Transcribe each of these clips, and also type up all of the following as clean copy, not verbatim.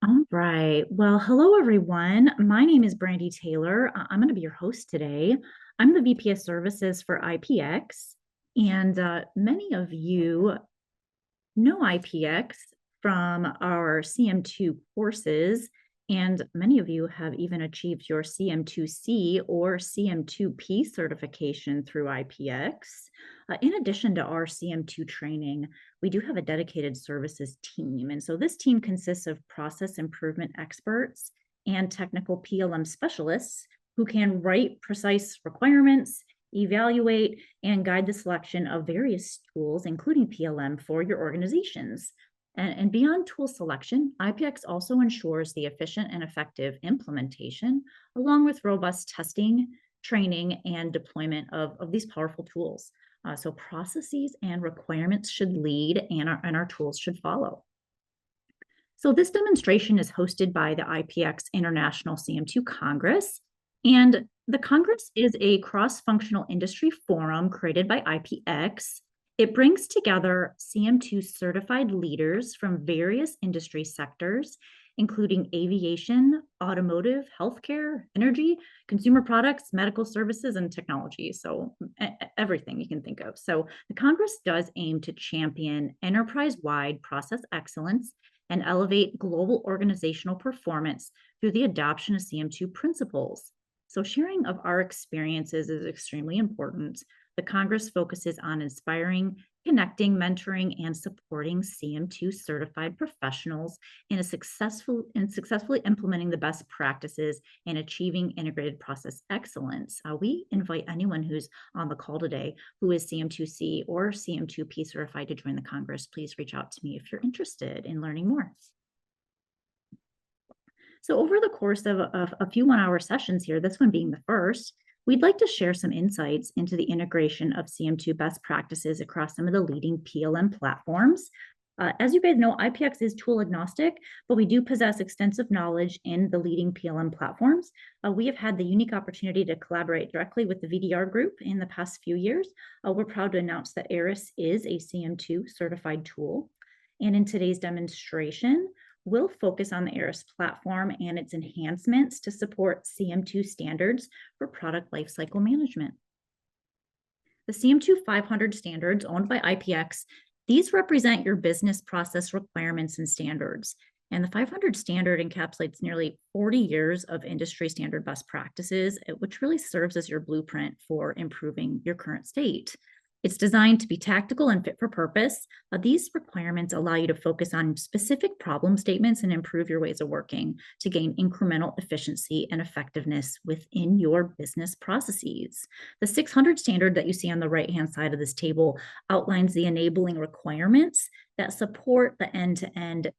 All right. Well, hello, everyone. My name is Brandy Taylor. I'm going to be your host today. I'm the VP of Services for IPX, and many of you know IPX from our CM2 courses, and many of you have even achieved your CM2C or CM2P certification through IPX. In addition to our CM2 training, we do have a dedicated services team. And so this team consists of process improvement experts and technical PLM specialists who can write precise requirements, evaluate, and guide the selection of various tools, including PLM, for your organizations. And beyond tool selection, IPX also ensures the efficient and effective implementation, along with robust testing, training, and deployment of these powerful tools. So processes and requirements should lead, and our tools should follow. So this demonstration is hosted by the IPX International CM2 Congress, and the Congress is a cross-functional industry forum created by IPX. It brings together CM2 certified leaders from various industry sectors, including aviation, automotive, healthcare, energy, consumer products, medical services, and technology. So everything you can think of. So the Congress does aim to champion enterprise-wide process excellence and elevate global organizational performance through the adoption of CM2 principles. So sharing of our experiences is extremely important. The Congress focuses on inspiring, connecting, mentoring, and supporting CM2 certified professionals in successfully implementing the best practices and achieving integrated process excellence. We invite anyone who's on the call today who is CM2C or CM2P certified to join the Congress. Please reach out to me if you're interested in learning more. So over the course of a few one-hour sessions here, this one being the first, we'd like to share some insights into the integration of CM2 best practices across some of the leading PLM platforms. As you guys know, IPX is tool agnostic, but we do possess extensive knowledge in the leading PLM platforms. We have had the unique opportunity to collaborate directly with the VDR group in the past few years. We're proud to announce that Aras is a CM2 certified tool. And in today's demonstration, we'll focus on the Aras platform and its enhancements to support CM2 standards for product lifecycle management. The CM2 500 standards owned by IPX, these represent your business process requirements and standards. And the 500 standard encapsulates nearly 40 years of industry standard best practices, which really serves as your blueprint for improving your current state. It's designed to be tactical and fit for purpose. These requirements allow you to focus on specific problem statements and improve your ways of working to gain incremental efficiency and effectiveness within your business processes. The 600 standard that you see on the right-hand side of this table outlines the enabling requirements that support the end-to-end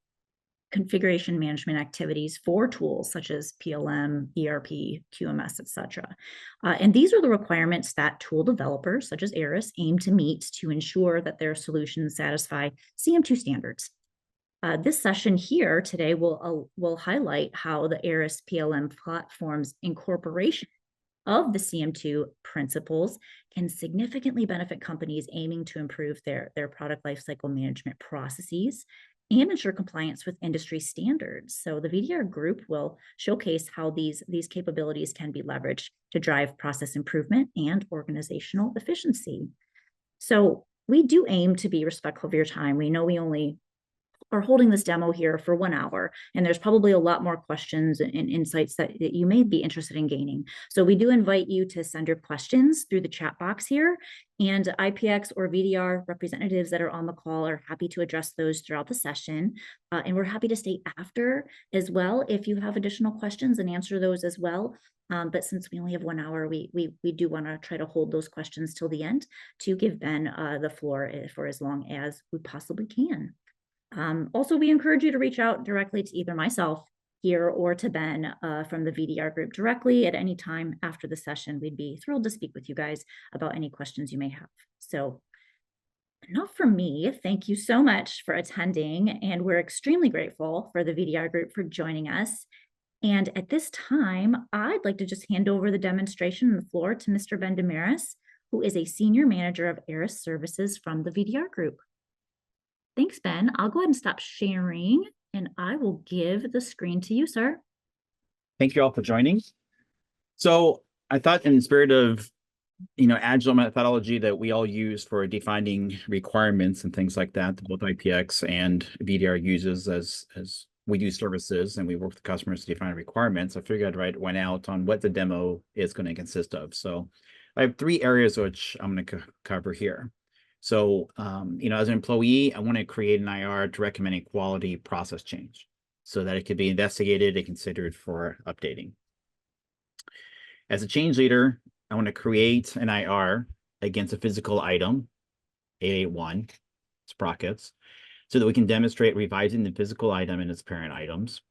configuration management activities for tools such as PLM, ERP, QMS, etc. And these are the requirements that tool developers such as Aras aim to meet to ensure that their solutions satisfy CM2 standards. This session here today will highlight how the Aras PLM platform's incorporation of the CM2 principles can significantly benefit companies aiming to improve their product lifecycle management processes and ensure compliance with industry standards. So the VDR group will showcase how these capabilities can be leveraged to drive process improvement and organizational efficiency. So we do aim to be respectful of your time. We know we only are holding this demo here for 1 hour, and there's probably a lot more questions and insights that you may be interested in gaining. So we do invite you to send your questions through the chat box here, and IPX or VDR representatives that are on the call are happy to address those throughout the session. And we're happy to stay after as well if you have additional questions and answer those as well. But since we only have 1 hour, we do want to try to hold those questions till the end to give Ben the floor for as long as we possibly can. Also, we encourage you to reach out directly to either myself here or to Ben from the VDR group directly at any time after the session. We'd be thrilled to speak with you guys about any questions you may have. So enough from me. Thank you so much for attending, and we're extremely grateful for the VDR group for joining us. And at this time, I'd like to just hand over the demonstration and the floor to Mr. Ben Damaris, who is a Senior Manager of Aras Services from the VDR group. Thanks, Ben. I'll go ahead and stop sharing And I will give the screen to you, sir. Thank you all for joining. So I thought in the spirit of, agile methodology that we all use for defining requirements and things like that, both IPX and VDR uses as we do services and we work with customers to define requirements, I figured I'd write one out on what the demo is going to consist of. So I have 3 areas which I'm going to cover here. So, as an employee, I want to create an IR to recommend a quality process change so that it could be investigated and considered for updating. As a change leader, I want to create an IR against a physical item, 881 sprockets, so that we can demonstrate revising the physical item and its parent items.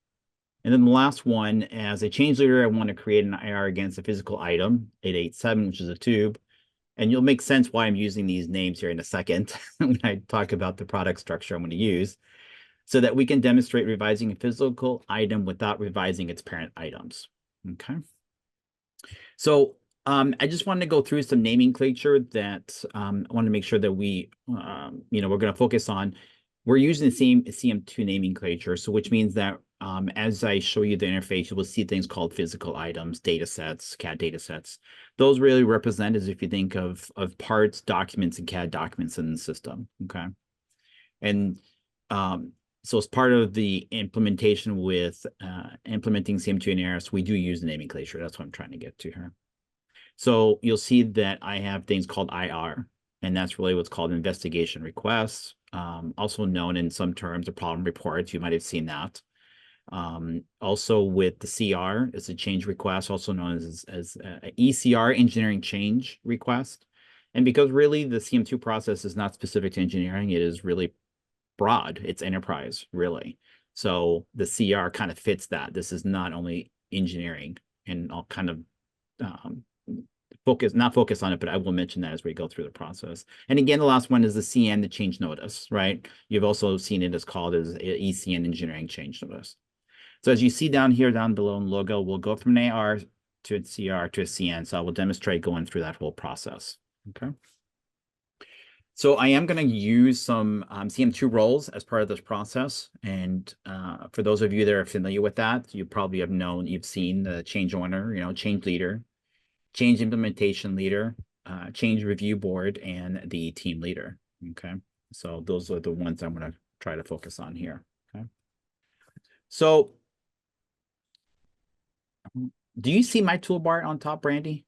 And then the last one, as a change leader, I want to create an IR against a physical item, 887, which is a tube. And you'll make sense why I'm using these names here in a second when I talk about the product structure I'm going to use, so that we can demonstrate revising a physical item without revising its parent items. Okay. So I just wanted to go through some nomenclature that I want to make sure that we're going to focus on. We're using the same CM2 nomenclature, so which means that as I show you the interface, you will see things called physical items, data sets, CAD data sets. Those really represent as if you think of parts, documents, and CAD documents in the system. Okay. And so as part of the implementation with implementing CM2 and Aras, we do use the nomenclature. That's what I'm trying to get to here. So you'll see that I have things called IR, and that's really what's called investigation requests, also known in some terms of problem reports. You might have seen that. Also with the CR, it's a change request, also known as ECR, engineering change request. And because really the CM2 process is not specific to engineering, it is really broad. It's enterprise, really. So the CR kind of fits that. This is not only engineering, and I'll kind of not focus on it, but I will mention that as we go through the process. And again, the last one is the CN, the change notice, right? You've also seen it as called as ECN, engineering change notice. So as you see down here, down below in logo, we'll go from an AR to a CR to a CN. So I will demonstrate going through that whole process. Okay. So I am going to use some CM2 roles as part of this process. And for those of you that are familiar with that, you probably have known, you've seen the change owner, change leader, change implementation leader, change review board, and the team leader. Okay. So those are the ones I'm going to try to focus on here. Okay. So do you see my toolbar on top, Brandy?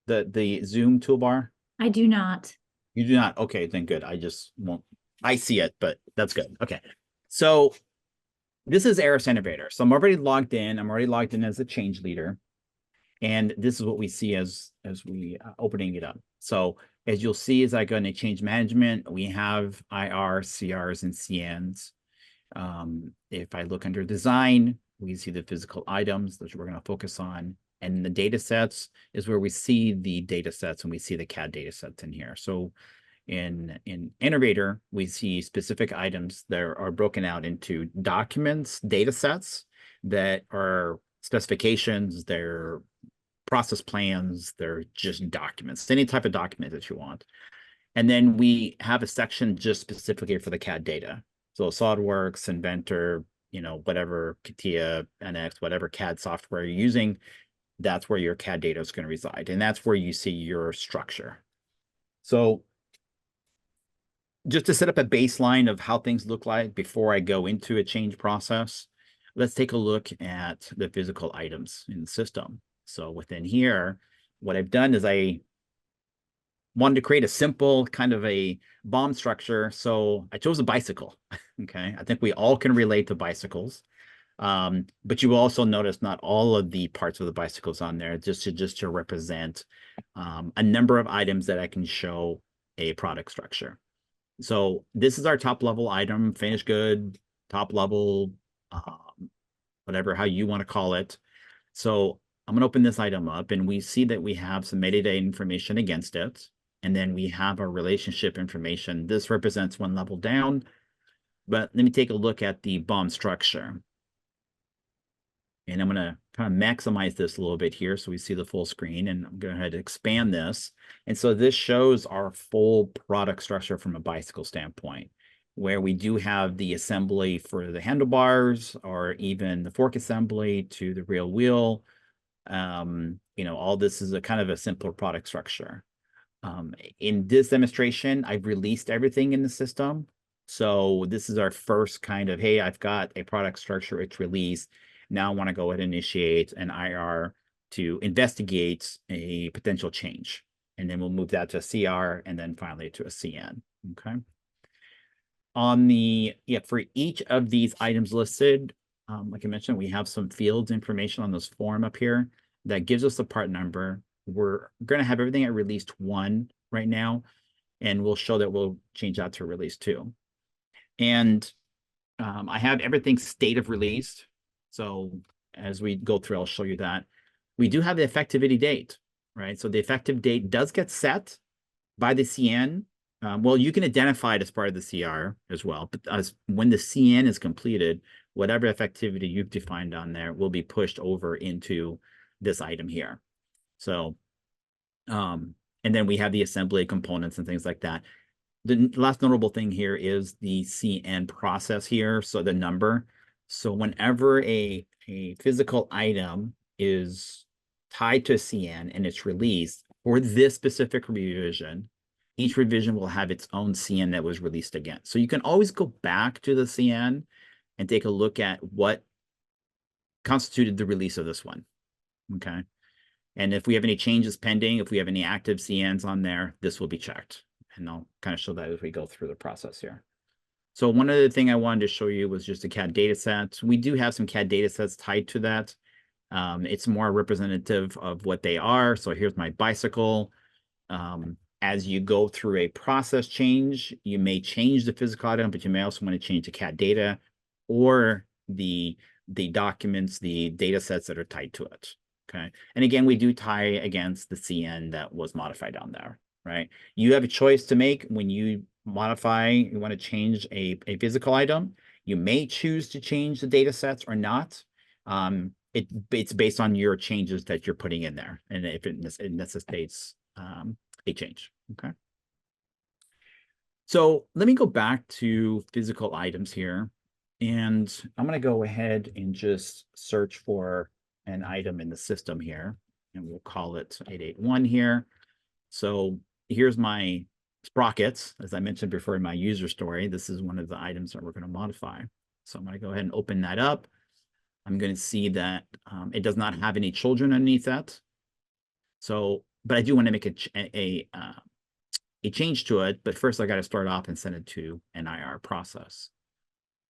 The Zoom toolbar? I do not. You do not? Okay, then good. I just won't. I see it, but that's good. Okay. So this is Aras Innovator. So I'm already logged in. I'm already logged in as a change leader. And this is what we see as we opening it up. So as you'll see, as I go into change management, we have IR, CRs, and CNs. If I look under design, we see the physical items that we're going to focus on. And the data sets is where we see the data sets, and we see the CAD data sets in here. So in Innovator, we see specific items that are broken out into documents, data sets that are specifications, they're process plans, they're just documents, any type of document that you want. And then we have a section just specifically for the CAD data. So SolidWorks, Inventor, whatever, CATIA, NX, whatever CAD software you're using, that's where your CAD data is going to reside. And that's where you see your structure. So just to set up a baseline of how things look like before I go into a change process, let's take a look at the physical items in the system. So within here, what I've done is I wanted to create a simple kind of a BOM structure. So I chose a bicycle. Okay. I think we all can relate to bicycles. But you will also notice not all of the parts of the bicycles on there, just to represent a number of items that I can show a product structure. So this is our top level item, finished good, top level, whatever, how you want to call it. So I'm going to open this item up, and we see that we have some metadata information against it. And then we have our relationship information. This represents one level down. But let me take a look at the BOM structure. And I'm going to kind of maximize this a little bit here so we see the full screen. And I'm going to go ahead and expand this. And so this shows our full product structure from a bicycle standpoint. where we do have the assembly for the handlebars or even the fork assembly to the real wheel. All this is a kind of a simpler product structure. In this demonstration, I've released everything in the system. So this is our first kind of, hey, I've got a product structure, it's released. Now I want to go ahead and initiate an IR to investigate a potential change. And then we'll move that to a CR and then finally to a CN. Okay. For each of these items listed, like I mentioned, we have some fields information on this form up here that gives us the part number. We're going to have everything at release 1 right now, and we'll show that we'll change that to release 2. And I have everything state of released. So as we go through, I'll show you that. We do have the effectivity date, right? So the effective date does get set by the CN. Well, you can identify it as part of the CR as well, but when the CN is completed, whatever effectivity you've defined on there will be pushed over into this item here. So, and then we have the assembly components and things like that. The last notable thing here is the CN process here, so the number. So whenever a physical item is tied to a CN and it's released for this specific revision, each revision will have its own CN that was released again. So you can always go back to the CN and take a look at what constituted the release of this one. Okay. And if we have any changes pending, if we have any active CNs on there, this will be checked. And I'll kind of show that as we go through the process here. So one other thing I wanted to show you was just a CAD data set. We do have some CAD data sets tied to that. It's more representative of what they are. So here's my bicycle. As you go through a process change, you may change the physical item, but you may also want to change the CAD data or the documents, the data sets that are tied to it. Okay. And again, we do tie against the CN that was modified on there, right? You have a choice to make when you modify, you want to change a physical item. You may choose to change the data sets or not. It's based on your changes that you're putting in there, and if it necessitates a change. Okay. So let me go back to physical items here, and I'm going to go ahead and just search for an item in the system here, and we'll call it 881 here. So here's my sprockets, as I mentioned before in my user story. This is one of the items that we're going to modify. So I'm going to go ahead and open that up. I'm going to see that it does not have any children underneath that. So, but I do want to make a change to it. But first, I got to start off and send it to an IR process.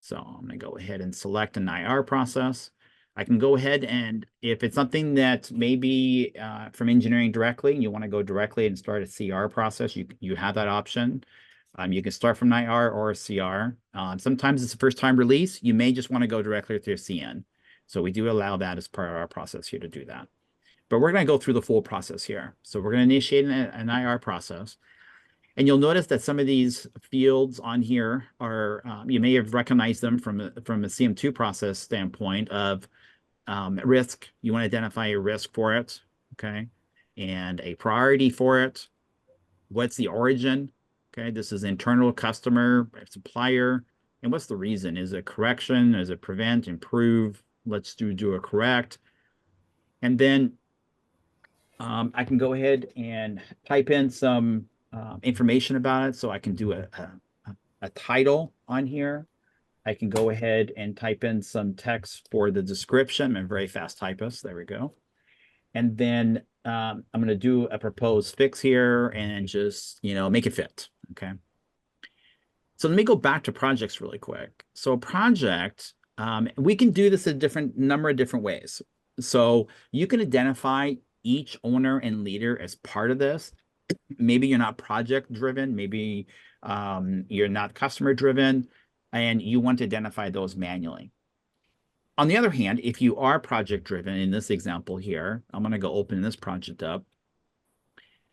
So I'm going to go ahead and select an IR process. I can go ahead and if it's something that maybe from engineering directly, and you want to go directly and start a CR process, you have that option. You can start from an IR or a CR. Sometimes it's a first time release. You may just want to go directly to a CN. So we do allow that as part of our process here to do that. But we're going to go through the full process here. So we're going to initiate an IR process. And you'll notice that some of these fields on here are, you may have recognized them from a CM2 process standpoint of risk. You want to identify a risk for it, okay? And a priority for it. What's the origin? Okay, this is internal customer, supplier. And what's the reason? Is it correction? Is it prevent, improve? Let's do a correct. And then I can go ahead and type in some information about it. So I can do a title on here. I can go ahead and type in some text for the description. I'm a very fast typist. There we go. And then I'm going to do a proposed fix here and just, make it fit. Okay. So let me go back to projects really quick. So a project, we can do this a number of different ways. So you can identify each owner and leader as part of this. Maybe you're not project driven. Maybe you're not customer driven, and you want to identify those manually. On the other hand, if you are project driven, in this example here, I'm going to go open this project up.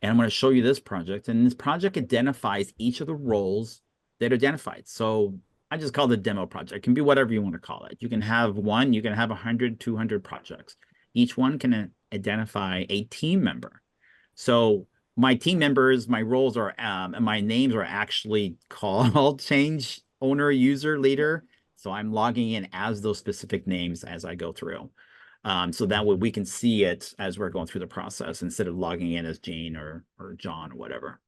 And I'm going to show you this project. And this project identifies each of the roles that are identified. So I just call it a demo project. It can be whatever you want to call it. You can have one, you can have 100, 200 projects. Each one can identify a team member. So my team members, my roles are, and my names are actually called change owner, user, leader. So I'm logging in as those specific names as I go through. So that way we can see it as we're going through the process instead of logging in as Jane or John or whatever.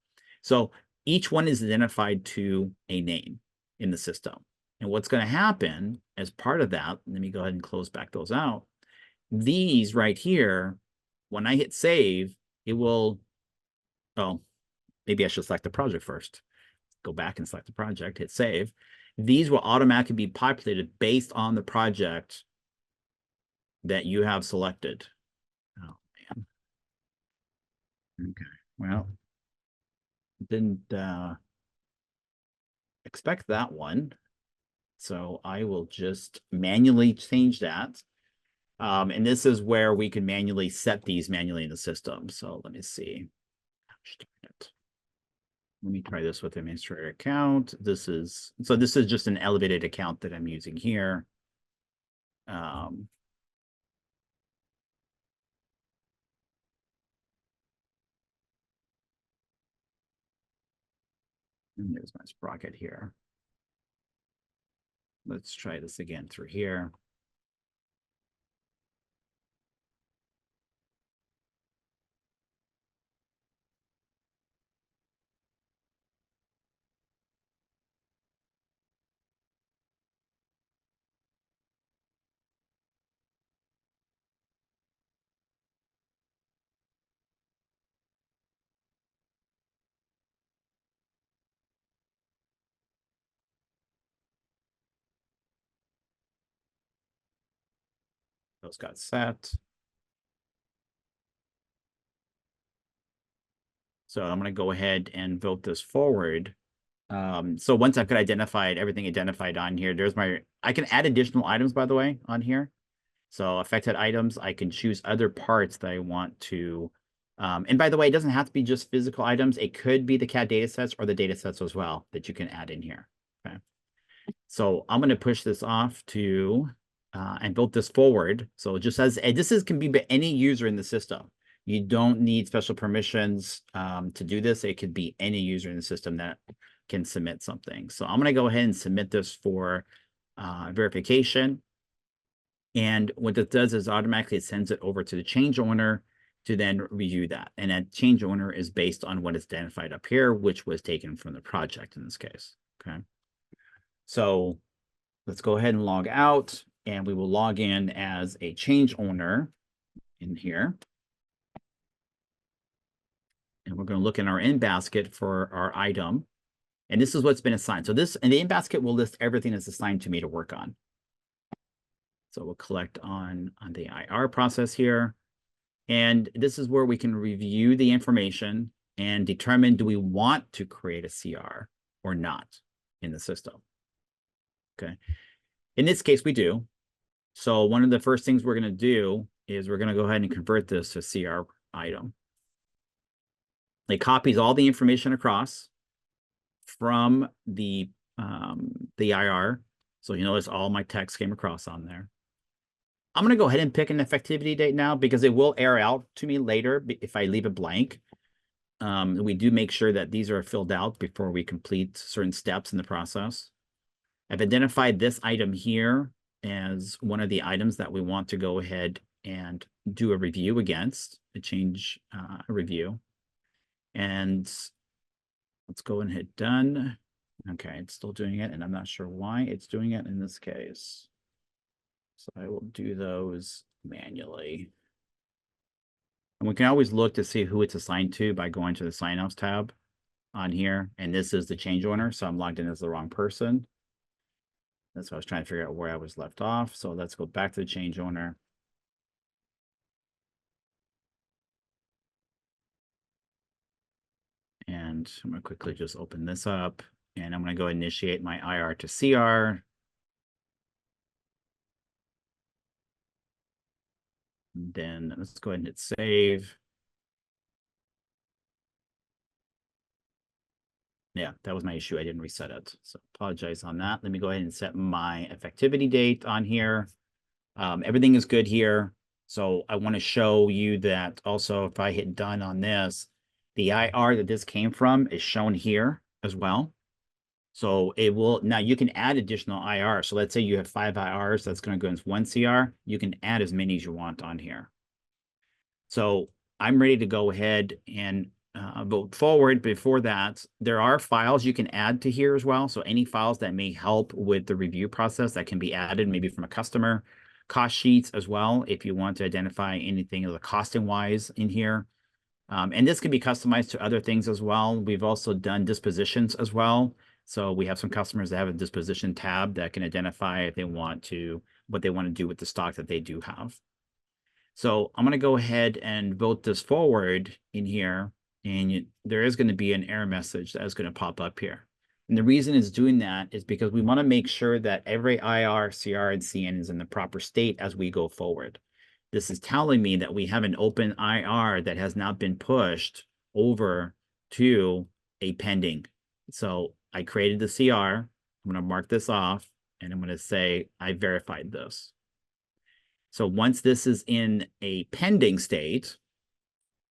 So each one is identified to a name in the system. And what's going to happen as part of that, let me go ahead and close back those out. These right here, when I hit save, it will, oh, maybe I should select the project first. Go back and select the project, hit save. These will automatically be populated based on the project that you have selected. Oh, man. Okay, well, didn't expect that one. So I will just manually change that. And this is where we can manually set these manually in the system. So let me see. Let me try this with administrator account. This is just an elevated account that I'm using here. And there's my sprocket here. Let's try this again through here. Those got set. So I'm going to go ahead and vote this forward. So once I've got identified everything identified on here, I can add additional items, by the way, on here. So affected items, I can choose other parts that I want to. And by the way, it doesn't have to be just physical items. It could be the CAD data sets or the data sets as well that you can add in here. Okay. So I'm going to push this off to and build this forward. So just as can be any user in the system. You don't need special permissions to do this. It could be any user in the system that can submit something. So I'm going to go ahead and submit this for verification. And what it does is automatically it sends it over to the change owner to then review that. And that change owner is based on what is identified up here, which was taken from the project in this case. Okay. So let's go ahead and log out, and we will log in as a change owner in here. And we're going to look in our in basket for our item. And this is what's been assigned. So this, and the in basket will list everything that's assigned to me to work on. So we'll collect on the IR process here. And this is where we can review the information and determine, do we want to create a CR or not in the system? Okay. In this case, we do. So one of the first things we're going to do is we're going to go ahead and convert this to CR item. It copies all the information across from the IR. So you notice all my text came across on there. I'm going to go ahead and pick an effectivity date now because it will error out to me later if I leave it blank. We do make sure that these are filled out before we complete certain steps in the process. I've identified this item here as one of the items that we want to go ahead and do a review against, a change review. And let's go and hit done. Okay, it's still doing it, and I'm not sure why it's doing it in this case. So I will do those manually. And we can always look to see who it's assigned to by going to the sign-offs tab on here. And this is the change owner, so I'm logged in as the wrong person. That's what I was trying to figure out where I was left off. So let's go back to the change owner. And I'm going to quickly just open this up. And I'm going to go initiate my IR to CR. And then let's go ahead and hit save. Yeah, that was my issue. I didn't reset it. So apologize on that. Let me go ahead and set my effectivity date on here. Everything is good here. So I want to show you that also if I hit done on this, the IR that this came from is shown here as well. So it will, now you can add additional IR. So let's say you have 5 IRs that's going to go into one CR. You can add as many as you want on here. So I'm ready to go ahead and vote forward. Before that, there are files you can add to here as well. So any files that may help with the review process that can be added, maybe from a customer, cost sheets as well, if you want to identify anything of the costing wise in here. And this can be customized to other things as well. We've also done dispositions as well. So we have some customers that have a disposition tab that can identify if they want to, what they want to do with the stock that they do have. So I'm going to go ahead and vote this forward in here. And there is going to be an error message that is going to pop up here. And the reason it's doing that is because we want to make sure that every IR, CR, and CN is in the proper state as we go forward. This is telling me that we have an open IR that has not been pushed over to a pending. So I created the CR. I'm going to mark this off, and I'm going to say I verified this. So once this is in a pending state,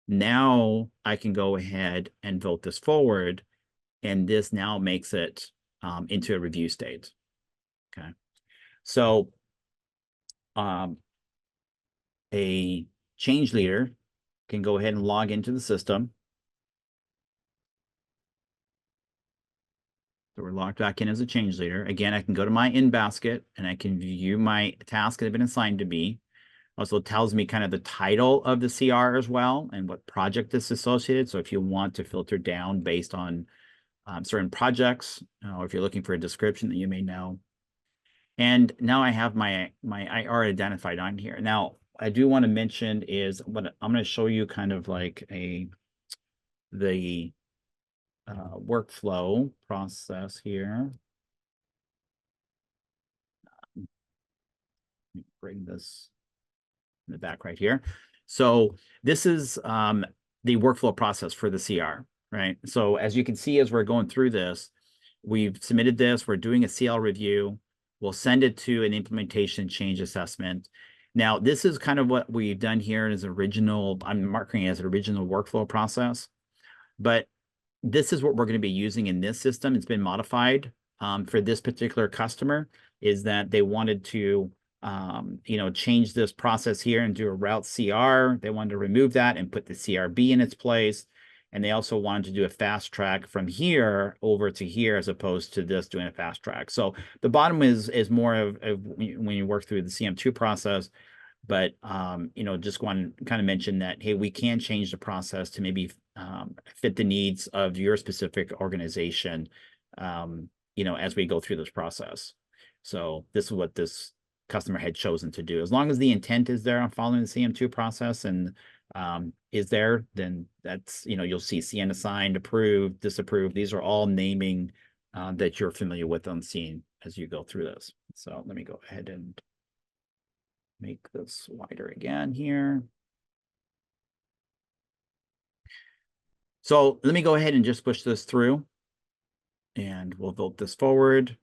now I can go ahead and vote this forward, and this now makes it into a review state. Okay. So a change leader can go ahead and log into the system. So we're logged back in as a change leader. Again, I can go to my in basket and I can view my tasks that have been assigned to me. Also tells me kind of the title of the CR as well and what project is associated. So if you want to filter down based on certain projects, or if you're looking for a description that you may know. And now I have my IR identified on here. Now, I do want to mention is what I'm going to show you kind of like the workflow process here. Let me bring this in the back right here. So this is the workflow process for the CR, right? So as you can see, as we're going through this, we've submitted this, we're doing a CL review, we'll send it to an implementation change assessment. Now, this is kind of what we've done here as original, I'm marking it as an original workflow process, but this is what we're going to be using in this system. It's been modified for this particular customer, is that they wanted to change this process here and do a route CR. They wanted to remove that and put the CRB in its place. And they also wanted to do a fast track from here over to here, as opposed to this doing a fast track. So the bottom is more of when you work through the CM2 process. But just want to kind of mention that, hey, we can change the process to maybe fit the needs of your specific organization, as we go through this process. So this is what this customer had chosen to do. As long as the intent is there on following the CM2 process and is there, then that's, you'll see CN assigned, approved, disapproved. These are all naming that you're familiar with on scene as you go through this. So let me go ahead and make this wider again here. So let me go ahead and just push this through, and we'll vote this forward,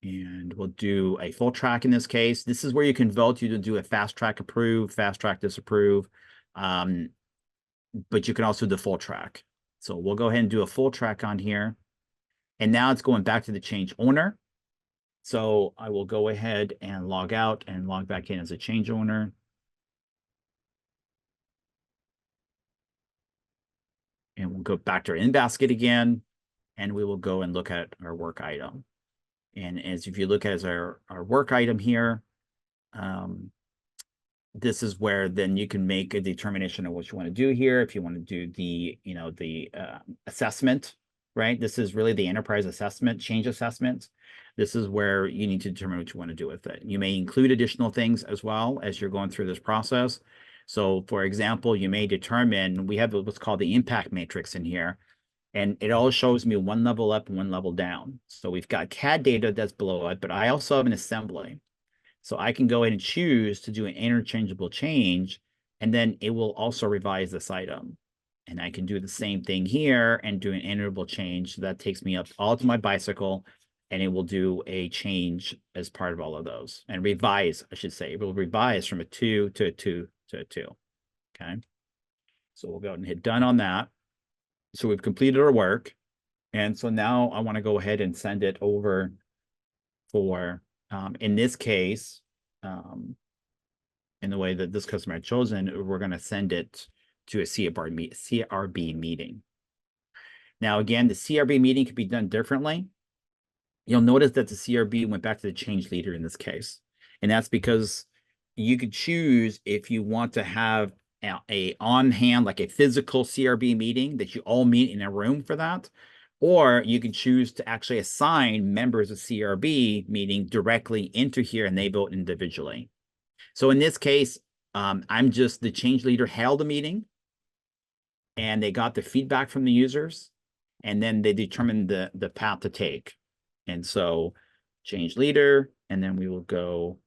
and we'll do a full track in this case. This is where you can vote. You can do a fast track approve, fast track disapprove, but you can also do full track. So we'll go ahead and do a full track on here. And now it's going back to the change owner. So I will go ahead and log out and log back in as a change owner. And we'll go back to our in basket again, and we will go and look at our work item. And as if you look at our work item here, this is where then you can make a determination of what you want to do here. If you want to do the, the assessment, right? This is really the enterprise assessment, change assessment. This is where you need to determine what you want to do with it. You may include additional things as well as you're going through this process. So for example, you may determine, we have what's called the impact matrix in here, and it all shows me one level up and one level down. So we've got CAD data that's below it, but I also have an assembly. So I can go ahead and choose to do an interchangeable change, and then it will also revise this item. And I can do the same thing here and do an iterable change. So that takes me up all to my bicycle, and it will do a change as part of all of those. And revise, I should say. It will revise from a 2 to a 2 to a 2. Okay. So we'll go ahead and hit done on that. So we've completed our work. And so now I want to go ahead and send it over for, in this case, in the way that this customer had chosen, we're going to send it to a CRB meeting. Now, again, the CRB meeting could be done differently. You'll notice that the CRB went back to the change leader in this case. And that's because you could choose if you want to have a on-hand, like a physical CRB meeting that you all meet in a room for that, or you can choose to actually assign members of CRB meeting directly into here and they vote individually. So in this case, I'm just the change leader held a meeting and they got the feedback from the users and then they determined the path to take. And so change leader, and then we will go.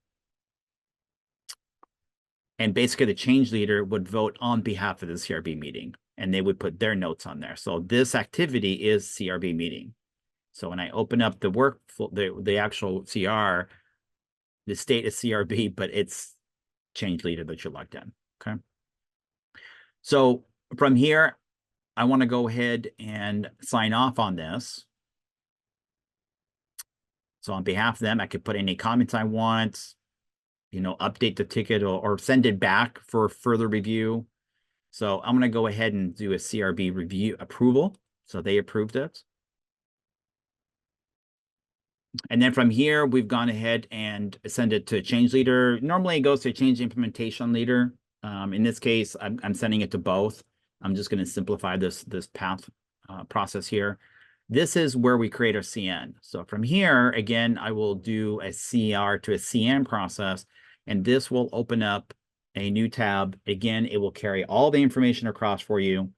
And basically the change leader would vote on behalf of the CRB meeting and they would put their notes on there. So this activity is CRB meeting. So when I open up the workflow, the actual CR, the state is CRB, but it's change leader that you're logged in. Okay. So from here, I want to go ahead and sign off on this. So on behalf of them, I could put any comments I want, update the ticket or send it back for further review. So I'm going to go ahead and do a CRB review approval. So they approved it. And then from here, we've gone ahead and send it to a change leader. Normally it goes to a change implementation leader. In this case, I'm sending it to both. I'm just going to simplify this path process here. This is where we create our CN. So from here, again, I will do a CR to a CN process, and this will open up a new tab. Again, it will carry all the information across for you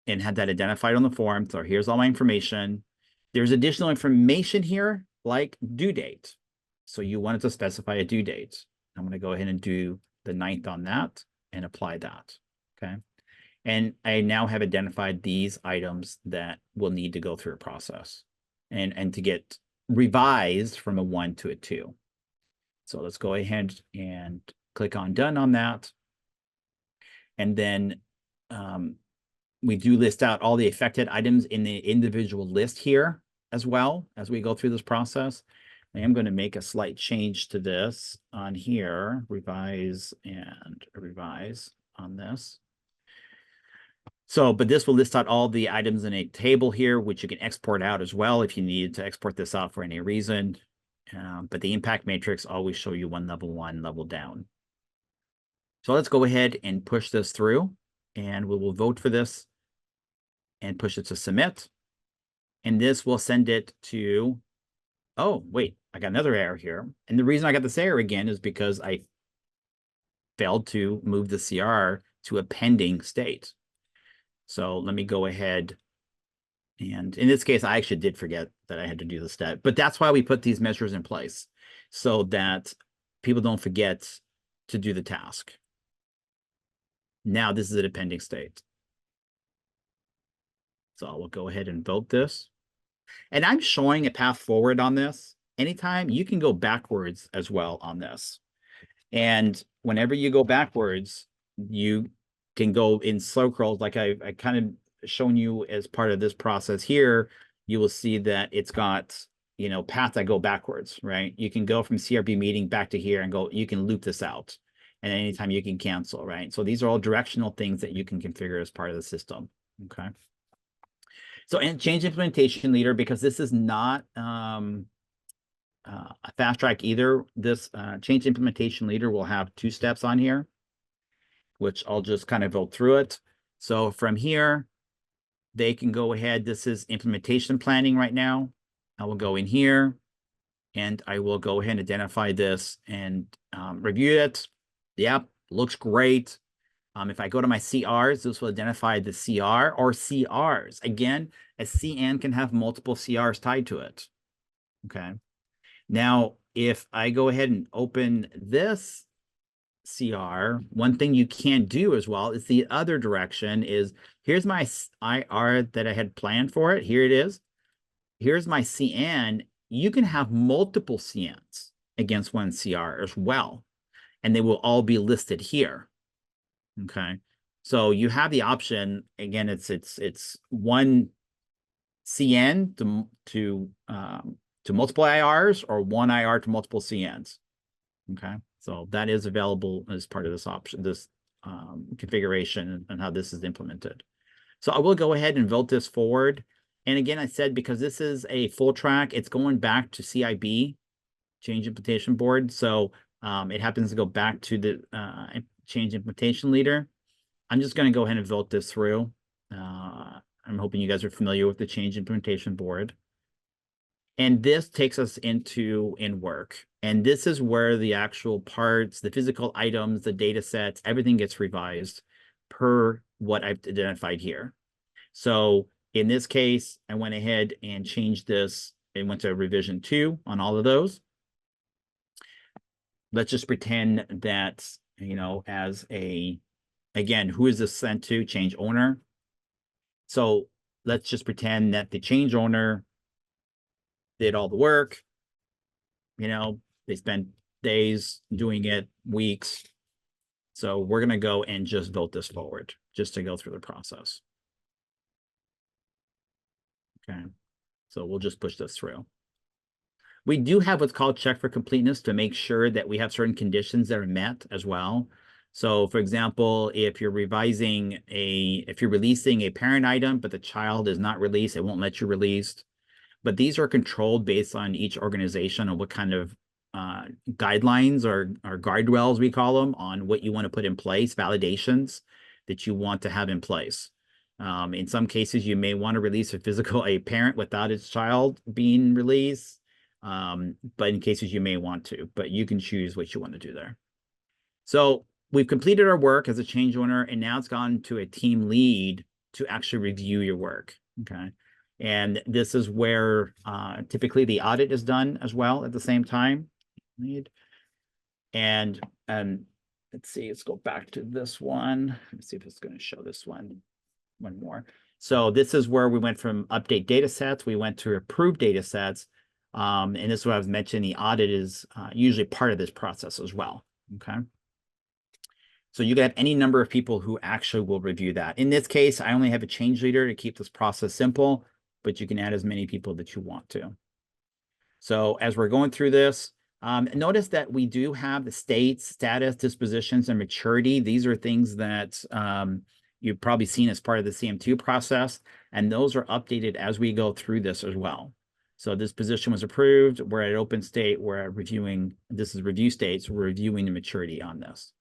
and have that identified on the form. So here's all my information. There's additional information here, like due date. So you wanted to specify a due date. I'm going to go ahead and do the 9th on that and apply that. Okay. And I now have identified these items that will need to go through a process and to get revised from a 1 to a 2. So let's go ahead and click on done on that. And then we do list out all the affected items in the individual list here as well as we go through this process. I am going to make a slight change to this on here, revise and revise on this. So, but this will list out all the items in a table here, which you can export out as well if you needed to export this out for any reason. But the impact matrix always show you one level down. So let's go ahead and push this through and we will vote for this and push it to submit. And this will send it to, oh, wait, I got another error here. And the reason I got this error again is because I failed to move the CR to a pending state. So let me go ahead. And in this case, I actually did forget that I had to do the step, but that's why we put these measures in place so that people don't forget to do the task. Now this is a pending state. So we'll go ahead and vote this. And I'm showing a path forward on this. Anytime you can go backwards as well on this. And whenever you go backwards, you can go in circles like I kind of shown you as part of this process here. You will see that it's got, paths that go backwards, right? You can go from CRB meeting back to here and go, you can loop this out. And anytime you can cancel, right? So these are all directional things that you can configure as part of the system, okay? So, and change implementation leader, because this is not a fast track either. This change implementation leader will have 2 steps on here, which I'll just kind of go through it. So from here, they can go ahead. This is implementation planning right now. I will go in here and I will go ahead and identify this and review it. Yep, looks great. If I go to my CRs, this will identify the CR or CRs. Again, a CN can have multiple CRs tied to it. Okay. Now, if I go ahead and open this CR, one thing you can't do as well is the other direction is, here's my IR that I had planned for it. Here it is. Here's my CN. You can have multiple CNs against one CR as well, and they will all be listed here. Okay. So you have the option, again, it's one CN to multiple IRs or one IR to multiple CNs. Okay, so that is available as part of this option, this configuration and how this is implemented. So I will go ahead and vote this forward. And again, I said, because this is a full track, it's going back to CIB, Change Implementation Board. So it happens to go back to the Change Implementation Leader. I'm just going to go ahead and vote this through. I'm hoping you guys are familiar with the Change Implementation Board. And this takes us into in work. And this is where the actual parts, the physical items, the data sets, everything gets revised per what I've identified here. So in this case, I went ahead and changed this. It went to revision 2 on all of those. Let's just pretend that, you know, as a, again, who is this sent to? Change owner. So let's just pretend that the change owner did all the work. You know, they spent days doing it, weeks. So we're going to go and just vote this forward just to go through the process. Okay, so we'll just push this through. We do have what's called check for completeness to make sure that we have certain conditions that are met as well. So for example, if you're releasing a parent item, but the child is not released, it won't let you release. But these are controlled based on each organization and what kind of guidelines or guardrails, we call them, on what you want to put in place, validations that you want to have in place. In some cases, you may want to release a parent without its child being released. But in cases you may want to, but you can choose what you want to do there. So we've completed our work as a change owner, and now it's gone to a team lead to actually review your work. Okay. And this is where typically the audit is done as well at the same time. And let's see, let's go back to this one. Let's see if it's going to show this one more. So this is where we went from update data sets. We went to approve data sets. And this is what I was mentioning. The audit is usually part of this process as well. Okay. So you can have any number of people who actually will review that. In this case, I only have a change leader to keep this process simple, but you can add as many people that you want to. So as we're going through this, notice that we do have the status, dispositions, and maturity. These are things that you've probably seen as part of the CM2 process, and those are updated as we go through this as well. So this position was approved. We're at open state. We're at reviewing. This is review state. So we're reviewing the maturity on this.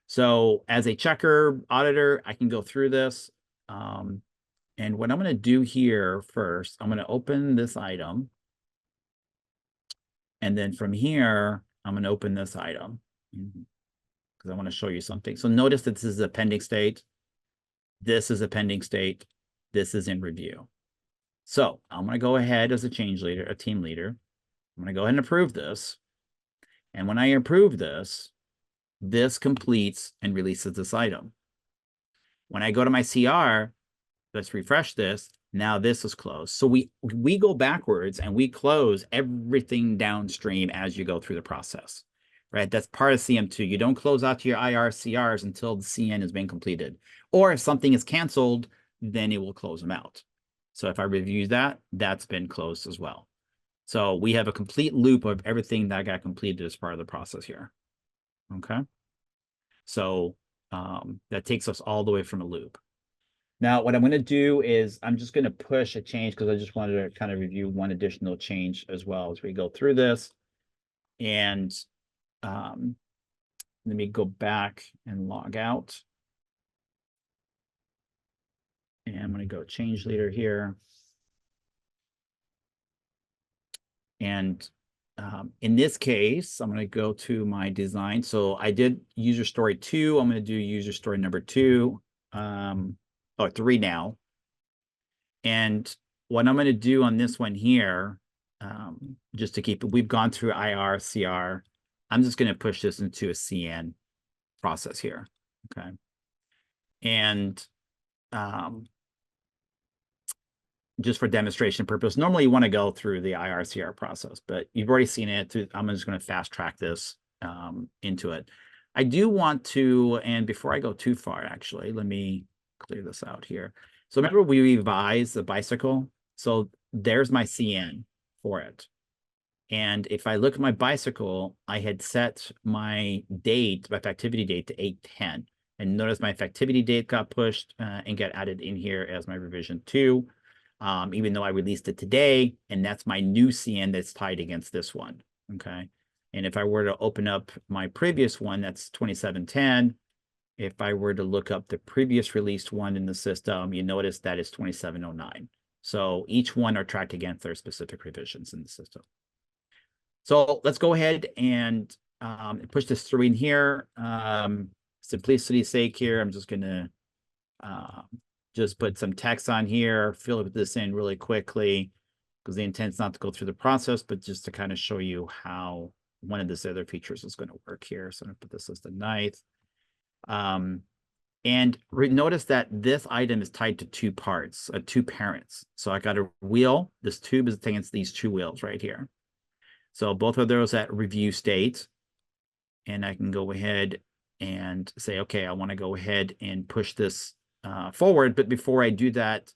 So as a checker auditor, I can go through this. And what I'm going to do here first, I'm going to open this item. And then from here, I'm going to open this item because I want to show you something. So notice that this is a pending state. This is a pending state. This is in review. So I'm going to go ahead as a change leader, a team leader. I'm going to go ahead and approve this. And when I approve this, this completes and releases this item. When I go to my CR, let's refresh this. Now this is closed. So we go backwards and we close everything downstream as you go through the process, right? That's part of CM2. You don't close out to your IR CRs until the CN has been completed. Or if something is canceled, then it will close them out. So if I review that, that's been closed as well. So we have a complete loop of everything that got completed as part of the process here. Okay. So that takes us all the way from a loop. Now, what I'm going to do is I'm just going to push a change because I just wanted to kind of review one additional change as well as we go through this. And let me go back and log out. And I'm going to go change leader here. And in this case, I'm going to go to my design. So I did user story 2. I'm going to do user story number 2, or 3 now. And what I'm going to do on this one here, just to keep it, we've gone through IR, CR. I'm just going to push this into a CN process here. Okay. And just for demonstration purpose, normally you want to go through the IR/CR process, but you've already seen it. I'm just going to fast track this into it. I do want to, and before I go too far, actually, let me clear this out here. So remember we revised the bicycle So there's my CN for it. And if I look at my bicycle, I had set my date, my effectivity date to 8/10. And notice my effectivity date got pushed and got added in here as my revision 2, even though I released it today. And that's my new CN that's tied against this one. Okay. And if I were to open up my previous one, that's 27/10. If I were to look up the previous released one in the system, you notice that it's 27/09. So each one are tracked against their specific revisions in the system. So let's go ahead and push this through in here. Simplicity's sake here, I'm just going to just put some text on here, fill this in really quickly, because the intent is not to go through the process, but just to kind of show you how one of these other features is going to work here. So I'm going to put this as the 9th. And notice that this item is tied to 2 parts, 2 parents. So I got a wheel. This tube is against these 2 wheels right here. So both of those at review state. And I can go ahead and say, okay, I want to go ahead and push this forward. But before I do that,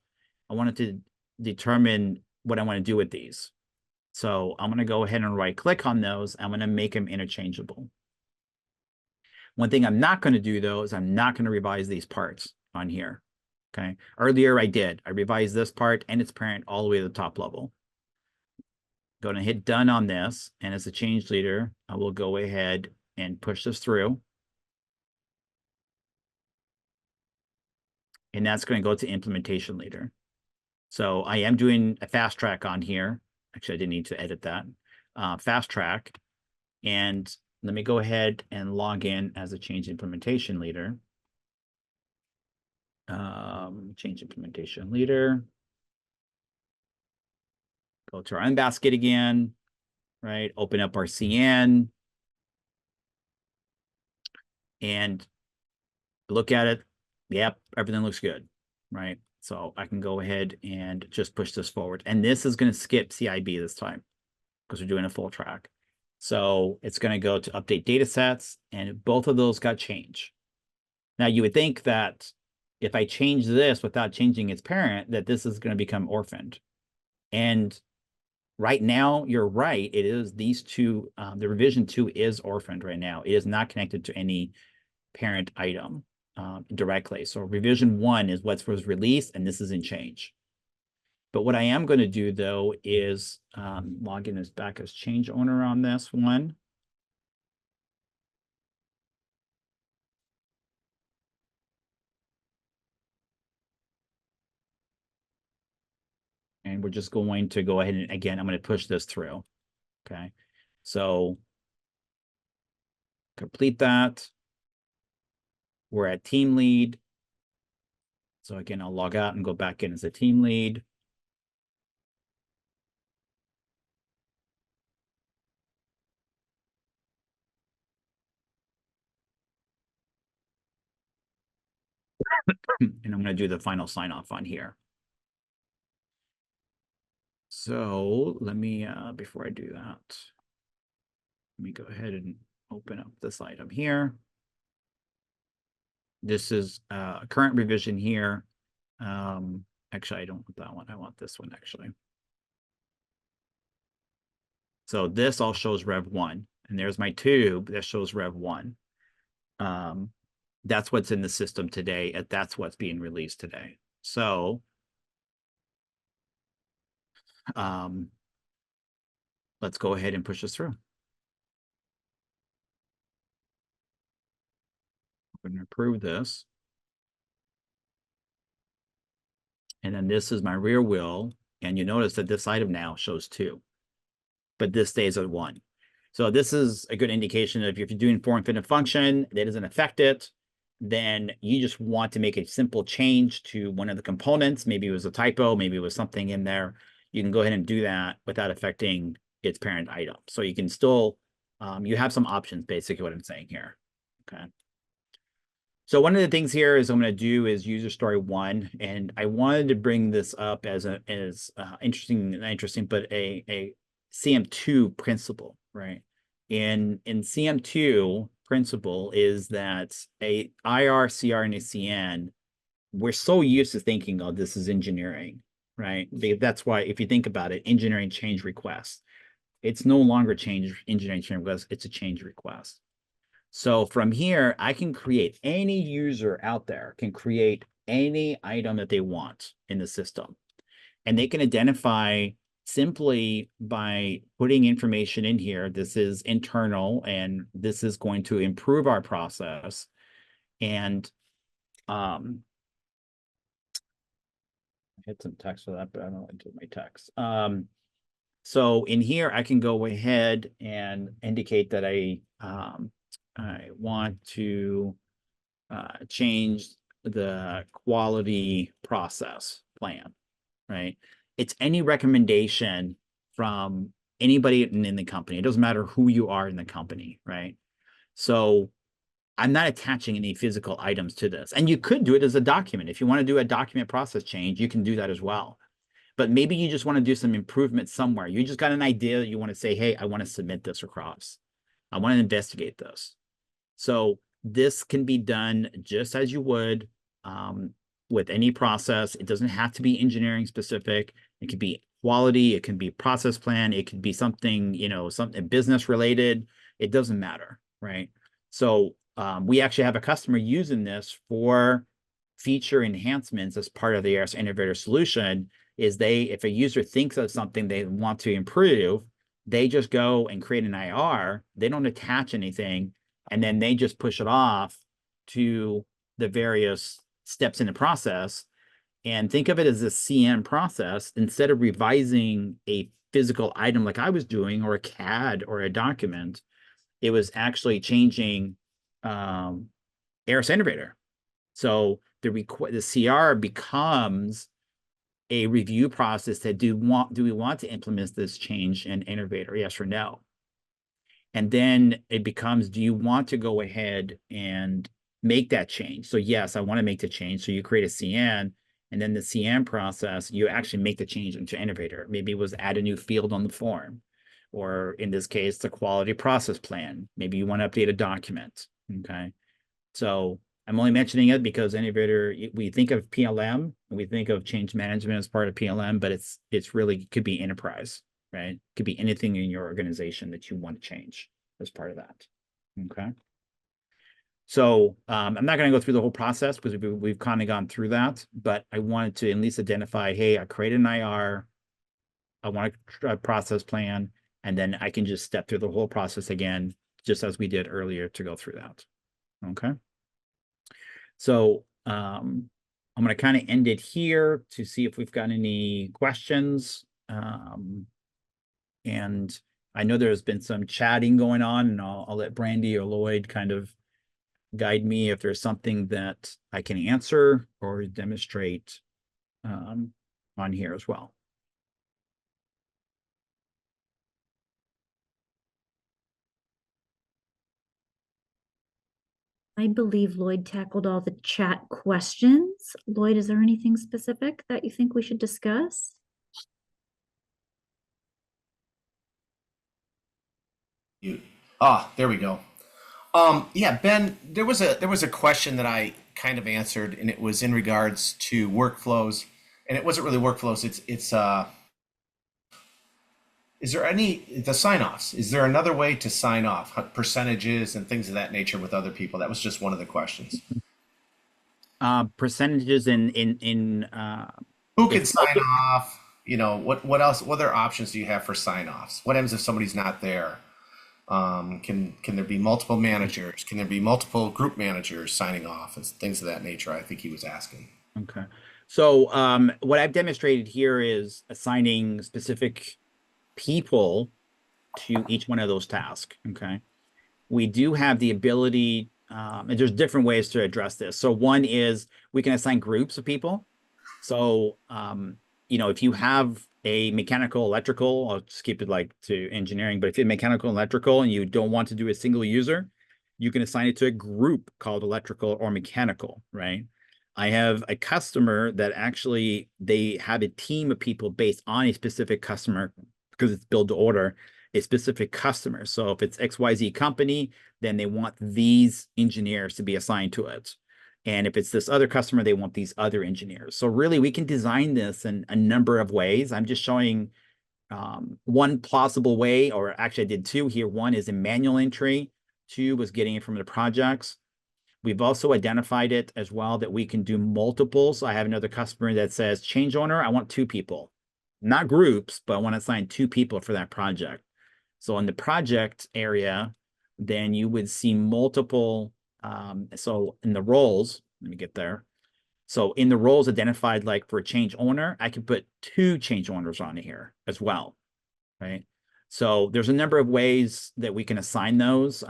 I wanted to determine what I want to do with these. So I'm going to go ahead and right click on those. I'm going to make them interchangeable. One thing I'm not going to do, though, is I'm not going to revise these parts on here. Okay. Earlier I did. I revised this part and its parent all the way to the top level. Going to hit done on this. And as a change leader, I will go ahead and push this through. And that's going to go to implementation leader. So I am doing a fast track on here. Actually, I didn't need to edit that. Fast track. And let me go ahead and log in as a change implementation leader. Change implementation leader. Go to our unbasket again, right? Open up our CN. And look at it. Yep, everything looks good, right? So I can go ahead and just push this forward. And this is going to skip CIB this time because we're doing a full track. So it's going to go to update data sets, and both of those got changed. Now you would think that if I change this without changing its parent, that this is going to become orphaned. And right now, you're right. It is these 2, the revision 2 is orphaned right now. It is not connected to any parent item directly. So revision 1 is what was released, and this is in change. But what I am going to do, though, is log in as back as change owner on this one. And we're just going to go ahead and, again, I'm going to push this through. Okay. So complete that. We're at team lead. So again, I'll log out and go back in as a team lead. And I'm going to do the final sign off on here. So let me, before I do that, let me go ahead and open up this item here. This is a current revision here. Actually, I don't want that one. I want this one, actually. So this all shows Rev 1. And there's my tube that shows Rev 1. That's what's in the system today. And that's what's being released today. So let's go ahead and push this through. I'm going to approve this. And then this is my rear wheel. And you notice that this item now shows 2, but this stays at 1. So this is a good indication of if you're doing form fit and function that doesn't affect it, then you just want to make a simple change to one of the components. Maybe it was a typo, maybe it was something in there. You can go ahead and do that without affecting its parent item. So you can still, you have some options, basically what I'm saying here. Okay. So one of the things here is I'm going to do is user story 1, and I wanted to bring this up as interesting, but a CM2 principle, right? In CM2 principle is that a IR, CR, and a CN, we're so used to thinking, oh, this is engineering, right? That's why if you think about it, engineering change request, it's no longer engineering change request, it's a change request. So from here, I can create any user out there can create any item that they want in the system. And they can identify simply by putting information in here. This is internal and this is going to improve our process. And I had some text for that, but I don't enter my text. So in here, I can go ahead and indicate that I want to change the quality process plan, right? It's any recommendation from anybody in the company. It doesn't matter who you are in the company, right? So I'm not attaching any physical items to this. And you could do it as a document. If you want to do a document process change, you can do that as well. But maybe you just want to do some improvement somewhere. You just got an idea that you want to say, hey, I want to submit this across. I want to investigate this. So this can be done just as you would with any process. It doesn't have to be engineering specific. It could be quality. It can be process plan. It could be something, something business related. It doesn't matter, right? So we actually have a customer using this for feature enhancements as part of the Aras Innovator solution. If a user thinks of something they want to improve, they just go and create an IR. They don't attach anything. And then they just push it off to the various steps in the process. And think of it as a CM process. Instead of revising a physical item like I was doing, or a CAD or a document, it was actually changing Aras Innovator. So the CR becomes a review process that do we want to implement this change in Innovator, yes or no? And then it becomes, do you want to go ahead and make that change? So yes, I want to make the change. So you create a CN, and then the CN process, you actually make the change into Innovator. Maybe it was add a new field on the form, or in this case, the quality process plan. Maybe you want to update a document, okay? So I'm only mentioning it because Innovator, we think of PLM, and we think of change management as part of PLM, but it's really could be enterprise, right? It could be anything in your organization that you want to change as part of that. Okay. So I'm not going to go through the whole process because we've kind of gone through that, but I wanted to at least identify, hey, I created an IR, I want a process plan, and then I can just step through the whole process again, just as we did earlier to go through that. Okay. So I'm going to kind of end it here to see if we've got any questions. And I know there's been some chatting going on, and I'll let Brandy or Lloyd kind of guide me if there's something that I can answer or demonstrate on here as well. I believe Lloyd tackled all the chat questions. Lloyd, is there anything specific that you think we should discuss? There we go. Yeah, Ben, there was a question that I kind of answered, and it was in regards to workflows, and it wasn't really workflows. It's is there the sign-offs? Is there another way to sign off percentages and things of that nature with other people? That was just one of the questions. Percentages in who can sign off? What else? What other options do you have for sign-offs? What happens if somebody's not there? Can there be multiple managers? Can there be multiple group managers signing off and things of that nature? I think he was asking. Okay. So what I've demonstrated here is assigning specific people to each one of those tasks. Okay. We do have the ability, and there's different ways to address this. So one is we can assign groups of people. So, if you have a mechanical, electrical, I'll just keep it like to engineering, but if you're mechanical, electrical, and you don't want to do a single user, you can assign it to a group called electrical or mechanical, right? I have a customer that actually, they have a team of people based on a specific customer because it's build to order, a specific customer. So if it's XYZ company, then they want these engineers to be assigned to it. And if it's this other customer, they want these other engineers. So really, we can design this in a number of ways. I'm just showing one plausible way, or actually I did two here. One is a manual entry. Two was getting it from the projects. We've also identified it as well that we can do multiples. I have another customer that says, change owner, I want 2 people. Not groups, but I want to assign 2 people for that project. So in the project area, then you would see multiple, so in the roles, let me get there. So in the roles identified, like for a change owner, I could put 2 change owners on here as well, right? So there's a number of ways that we can assign those.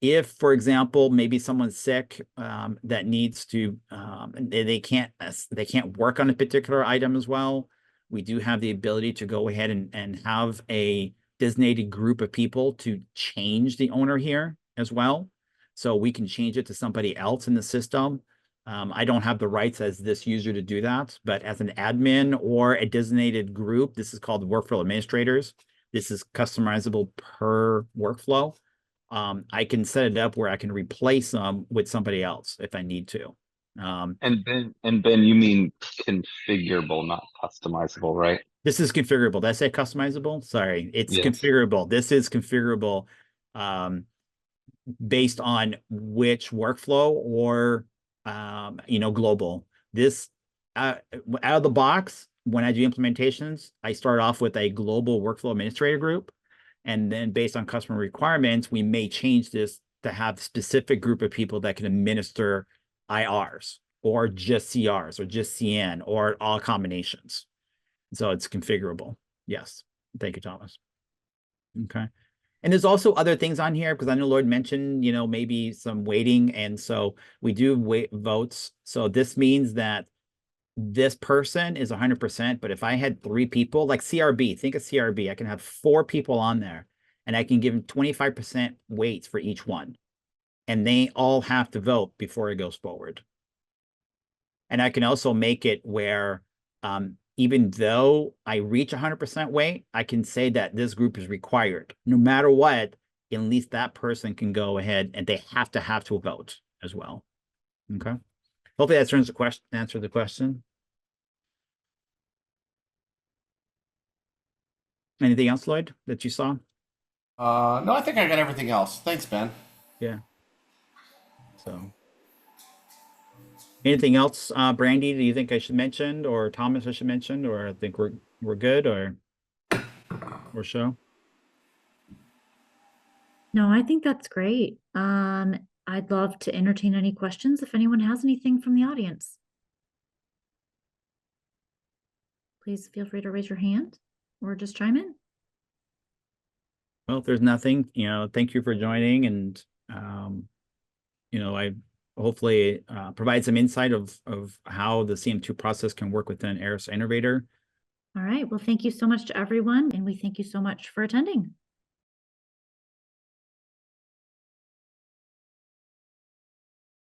If, for example, maybe someone's sick that needs to, they can't work on a particular item as well, we do have the ability to go ahead and have a designated group of people to change the owner here as well. So we can change it to somebody else in the system. I don't have the rights as this user to do that, but as an admin or a designated group, this is called workflow administrators. This is customizable per workflow. I can set it up where I can replace them with somebody else if I need to. And Ben, you mean configurable, not customizable, right? This is configurable. Did I say customizable? Sorry, it's Yes. configurable. This is configurable based on which workflow or global. This out of the box, when I do implementations, I start off with a global workflow administrator group. And then based on customer requirements, we may change this to have a specific group of people that can administer IRs or just CRs or just CN or all combinations. So it's configurable. Yes. Thank you, Thomas. Okay. And there's also other things on here because I know Lloyd mentioned, maybe some waiting. And so we do wait votes. So this means that this person is 100%, but if I had 3 people, like CRB, think of CRB, I can have 4 people on there and I can give them 25% weights for each one. And they all have to vote before it goes forward. And I can also make it where even though I reach 100% weight, I can say that this group is required. No matter what, at least that person can go ahead and they have to vote as well. Okay. Hopefully that answers the question. Anything else, Lloyd, that you saw? No, I think I got everything else. Thanks, Ben. Yeah. So anything else, Brandy, do you think I should mention, or Thomas I should mention, or I think we're good, or show? No, I think that's great. I'd love to entertain any questions if anyone has anything from the audience. Please feel free to raise your hand or just chime in. Well, if there's nothing, thank you for joining, and I hopefully provide some insight of how the CM2 process can work within Aras Innovator. All right. Well, thank you so much to everyone, and we thank you so much for attending.